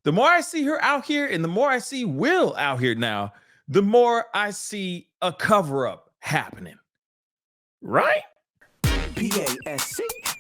the more I see her out here and the more I see Will out here now, the more I see a cover-up happening. Right?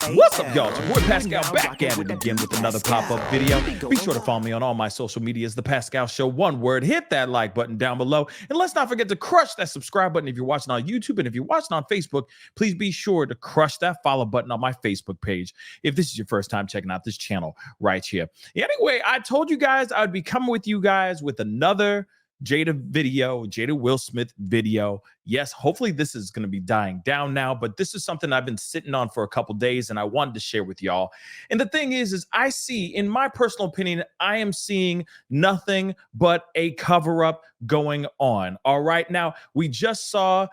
What's up, y'all? It's your boy Pascal back at it again with another pop-up video. Be sure to follow me on all my social medias, The Pascal Show, one word. Hit that like button down below. And let's not forget to crush that subscribe button if you're watching on YouTube. And if you're watching on Facebook, please be sure to crush that follow button on my Facebook page if this is your first time checking out this channel right here. Anyway, I told you guys I would be coming with you guys with another Jada Will Smith video. Yes, hopefully this is going to be dying down now, but this is something I've been sitting on for a couple days and I wanted to share with y'all. And the thing is I see, in my personal opinion, I am seeing nothing but a cover-up going on. All right, now we just saw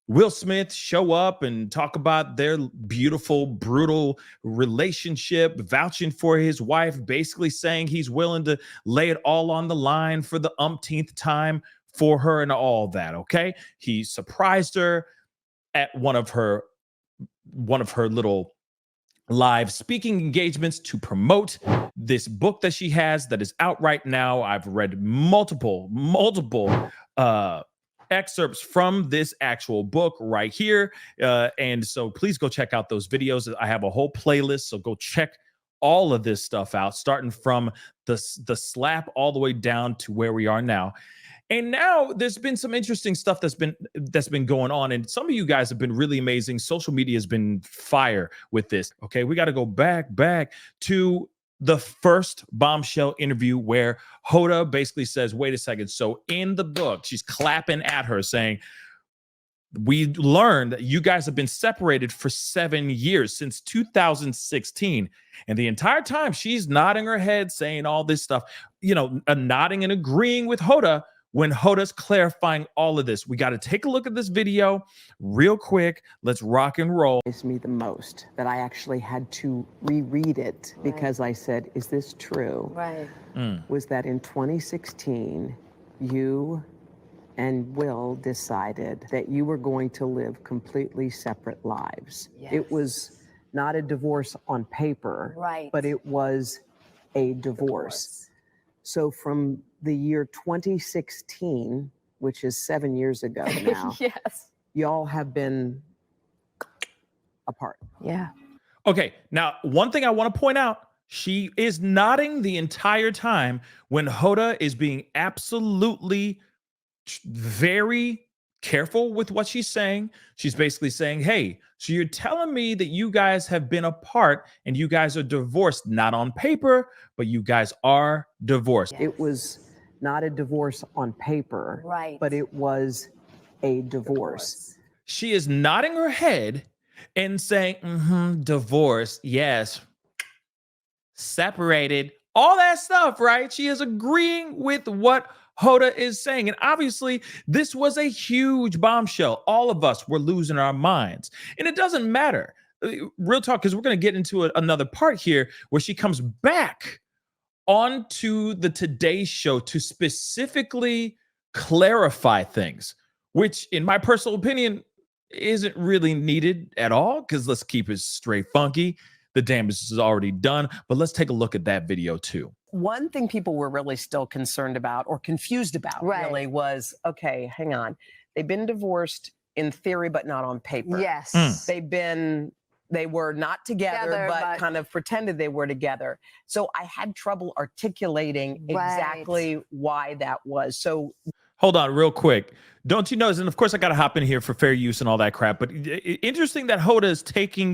Will Smith show up and talk about their beautiful, brutal relationship, vouching for his wife, basically saying he's willing to lay it all on the line for the umpteenth time for her and all that, okay? He surprised her at one of her little live speaking engagements to promote this book that she has that is out right now. I've read multiple excerpts from this actual book right here. And so please go check out those videos. I have a whole playlist, so go check all of this stuff out, starting from the slap all the way down to where we are now. And now there's been some interesting stuff that's been going on. And some of you guys have been really amazing. Social media has been fire with this. Okay, we got to go back to the first Bombshell interview where Hoda basically says, wait a second. So in the book, she's clapping at her saying, we learned that you guys have been separated for 7 years, since 2016. And the entire time she's nodding her head, saying all this stuff, you know, nodding and agreeing with Hoda when Hoda's clarifying all of this. We got to take a look at this video real quick. Let's rock and roll. It's me the most that I actually had to reread it because I said, is this true? Right. Was that in 2016, you and Will decided that you were going to live completely separate lives. Yes. It was not a divorce on paper, Right. but it was a divorce. So from the year 2016, which is 7 years ago now, Yes. y'all have been apart. Yeah. Okay, now one thing I want to point out, she is nodding the entire time when Hoda is being absolutely very careful with what she's saying. She's basically saying, hey, so you're telling me that you guys have been apart and you guys are divorced, not on paper, but you guys are divorced. Yes. It was not a divorce on paper, Right. but it was a divorce. She is nodding her head and saying, divorce, yes, separated, all that stuff, right? She is agreeing with what Hoda is saying. And obviously, this was a huge bombshell. All of us were losing our minds. And it doesn't matter. Real talk, because we're going to get into another part here where she comes back onto the Today Show to specifically clarify things, which in my personal opinion isn't really needed at all, because let's keep it straight funky. The damage is already done, but let's take a look at that video too. One thing people were really still concerned about or confused about really was, okay, hang on. They've been divorced in theory, but not on paper. Yes. They were not together, but kind of pretended they were together. So I had trouble articulating exactly why that was. So hold on real quick. Don't you notice, and of course I got to hop in here for fair use and all that crap, but interesting that Hoda is taking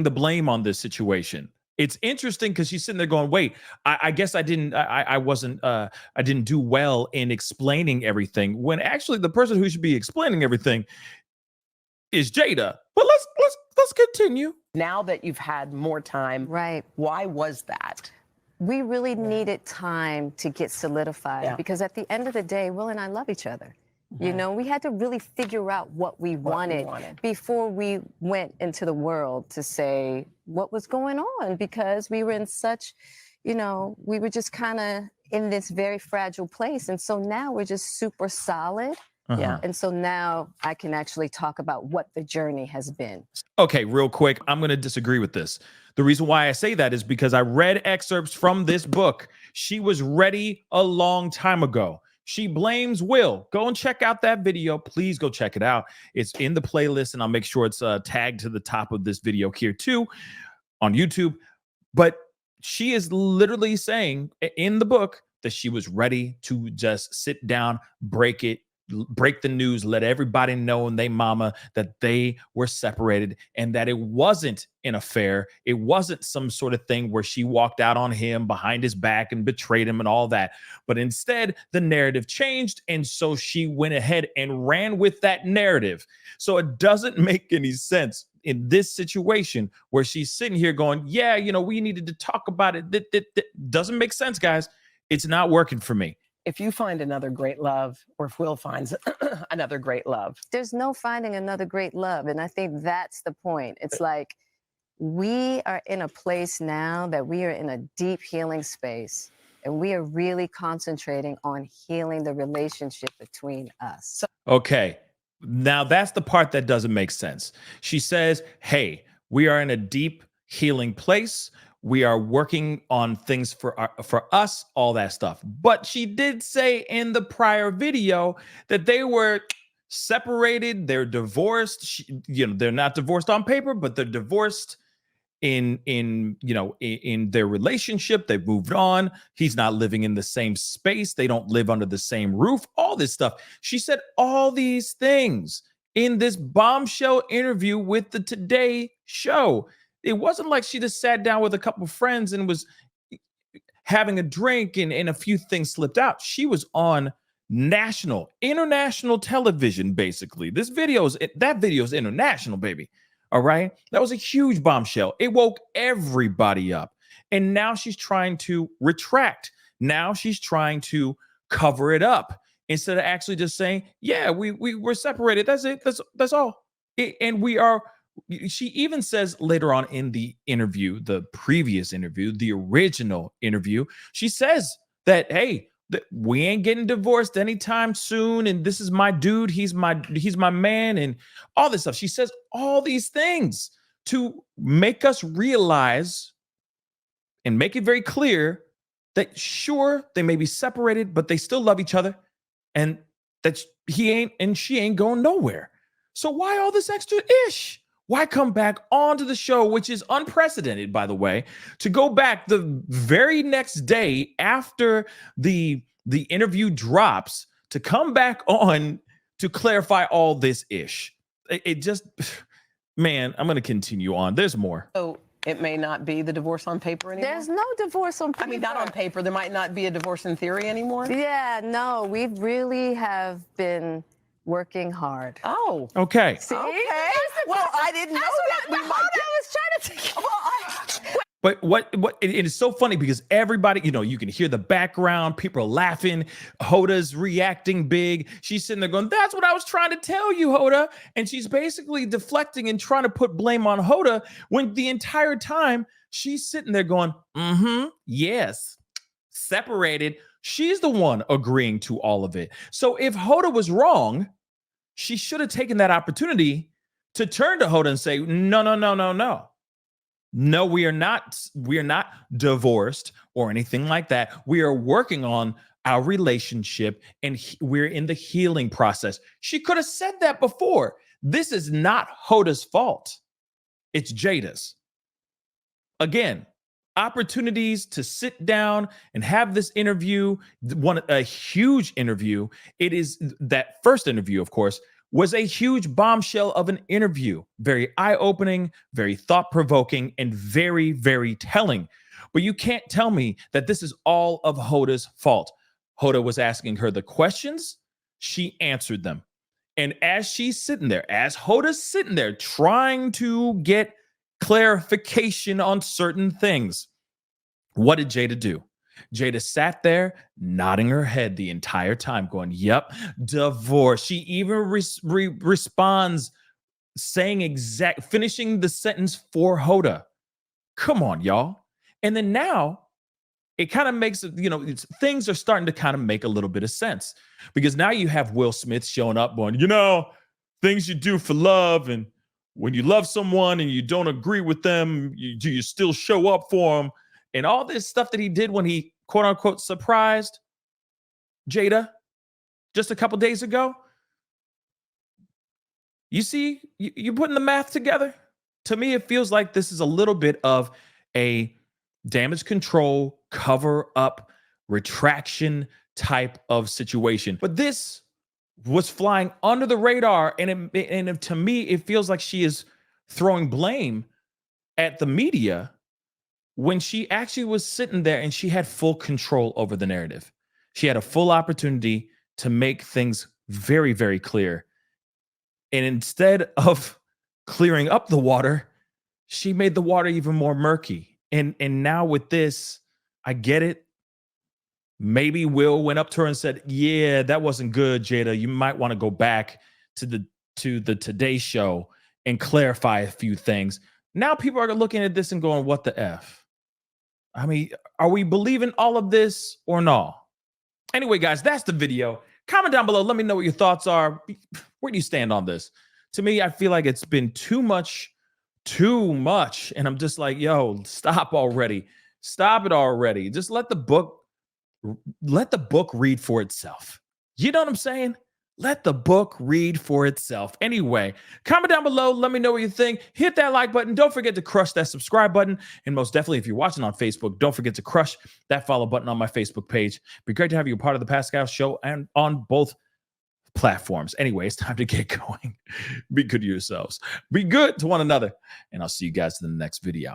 the blame on this situation. It's interesting because she's sitting there going, wait, I guess I didn't do well in explaining everything, when actually the person who should be explaining everything is Jada. But let's continue. now that you've had more time, why was that? We really needed time to get solidified because at the end of the day, Will and I love each other. You know, we had to really figure out what we wanted before we went into the world to say what was going on, because we were in such, you know, we were just kind of in this very fragile place. And so now we're just super solid Yeah. And so now I can actually talk about what the journey has been. Okay, real quick, I'm going to disagree with this. The reason why I say that is because I read excerpts from this book. She was ready a long time ago. She blames Will. Go and check out that video. Please go check it out. It's in the playlist, and I'll make sure it's tagged to the top of this video here too on YouTube. But she is literally saying in the book that she was ready to just sit down, break the news, let everybody know and they mama that they were separated and that it wasn't an affair. It wasn't some sort of thing where she walked out on him behind his back and betrayed him and all that. But instead, the narrative changed. And so she went ahead and ran with that narrative. So it doesn't make any sense in this situation where she's sitting here going, yeah, you know, we needed to talk about it. That doesn't make sense, guys. It's not working for me. If you find another great love, or if Will finds another great love. There's no finding another great love. And I think that's the point. It's like we are in a place now that we are in a deep healing space. And we are really concentrating on healing the relationship between us. Okay. Now that's the part that doesn't make sense. She says, hey, we are in a deep healing place. We are working on things for us, all that stuff. But she did say in the prior video that they were separated. They're divorced. They're not divorced on paper, but they're divorced in their relationship. They've moved on. He's not living in the same space. They don't live under the same roof. All this stuff. She said all these things in this Bombshell interview with the Today Show. It wasn't like she just sat down with a couple of friends and was having a drink and a few things slipped out. She was on international television, basically. That video is international, baby. All right. That was a huge bombshell. It woke everybody up. And now she's trying to retract. Now she's trying to cover it up instead of actually just saying, yeah, we were separated. That's it. That's all. And we are. She even says later on in the interview, the previous interview, the original interview, she says that, hey, we ain't getting divorced anytime soon. And this is my dude. He's my man and all this stuff. She says all these things to make us realize and make it very clear that sure, they may be separated, but they still love each other. And that he ain't and she ain't going nowhere. So why all this extra ish? Why come back onto the show, which is unprecedented, by the way, to go back the very next day after the interview drops to come back on to clarify all this ish? It just, man, I'm going to continue on. There's more. So it may not be the divorce on paper anymore? There's no divorce on paper. I mean, not on paper. There might not be a divorce in theory anymore? Yeah, no, we really have been working hard. Oh. Okay. See? Okay. Well, I didn't know that. We might I was trying to But what it is so funny because everybody, you can hear the background, people are laughing. Hoda's reacting big. She's sitting there going, that's what I was trying to tell you, Hoda. And she's basically deflecting and trying to put blame on Hoda when the entire time she's sitting there going, yes, separated. She's the one agreeing to all of it. So if Hoda was wrong, she should have taken that opportunity to turn to Hoda and say, no. No, we are not divorced or anything like that. We are working on our relationship and we're in the healing process. She could have said that before. This is not Hoda's fault. It's Jada's. Again, opportunities to sit down and have this interview, a huge interview. It is that first interview, of course, was a huge bombshell of an interview. Very eye-opening, very thought-provoking, and very, very telling. But you can't tell me that this is all of Hoda's fault. Hoda was asking her the questions. She answered them. And as Hoda's sitting there trying to get clarification on certain things, what did Jada do? Jada sat there nodding her head the entire time going, yep, divorce. She even responds finishing the sentence for Hoda. Come on, y'all. And then now it kind of makes, things are starting to kind of make a little bit of sense, because now you have Will Smith showing up going, things you do for love, and when you love someone and you don't agree with them, do you still show up for them? And all this stuff that he did when he quote unquote surprised Jada just a couple days ago. You see, you're putting the math together. To me, it feels like this is a little bit of a damage control, cover up, retraction type of situation. But this was flying under the radar. And to me, it feels like she is throwing blame at the media when she actually was sitting there and she had full control over the narrative. She had a full opportunity to make things very, very clear. And instead of clearing up the water, she made the water even more murky. And now with this, I get it. Maybe Will went up to her and said, yeah, that wasn't good, Jada. You might want to go back to the Today Show and clarify a few things. Now people are looking at this and going, what the F? I mean, are we believing all of this or not? Anyway, guys, that's the video. Comment down below. Let me know what your thoughts are. Where do you stand on this? To me, I feel like it's been too much. And I'm just like, yo, stop already. Stop it already. Just let the book read for itself. You know what I'm saying? Let the book read for itself. Anyway, comment down below. Let me know what you think. Hit that like button. Don't forget to crush that subscribe button. And most definitely, if you're watching on Facebook, don't forget to crush that follow button on my Facebook page. It'd be great to have you a part of the Pascal Show and on both platforms. Anyway, it's time to get going. Be good to yourselves. Be good to one another. And I'll see you guys in the next video.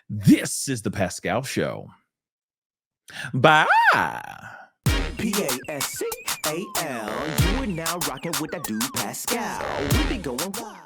This is the Pascal Show. Bye. Pascal, you are now rocking with that dude Pascal. We be going wild.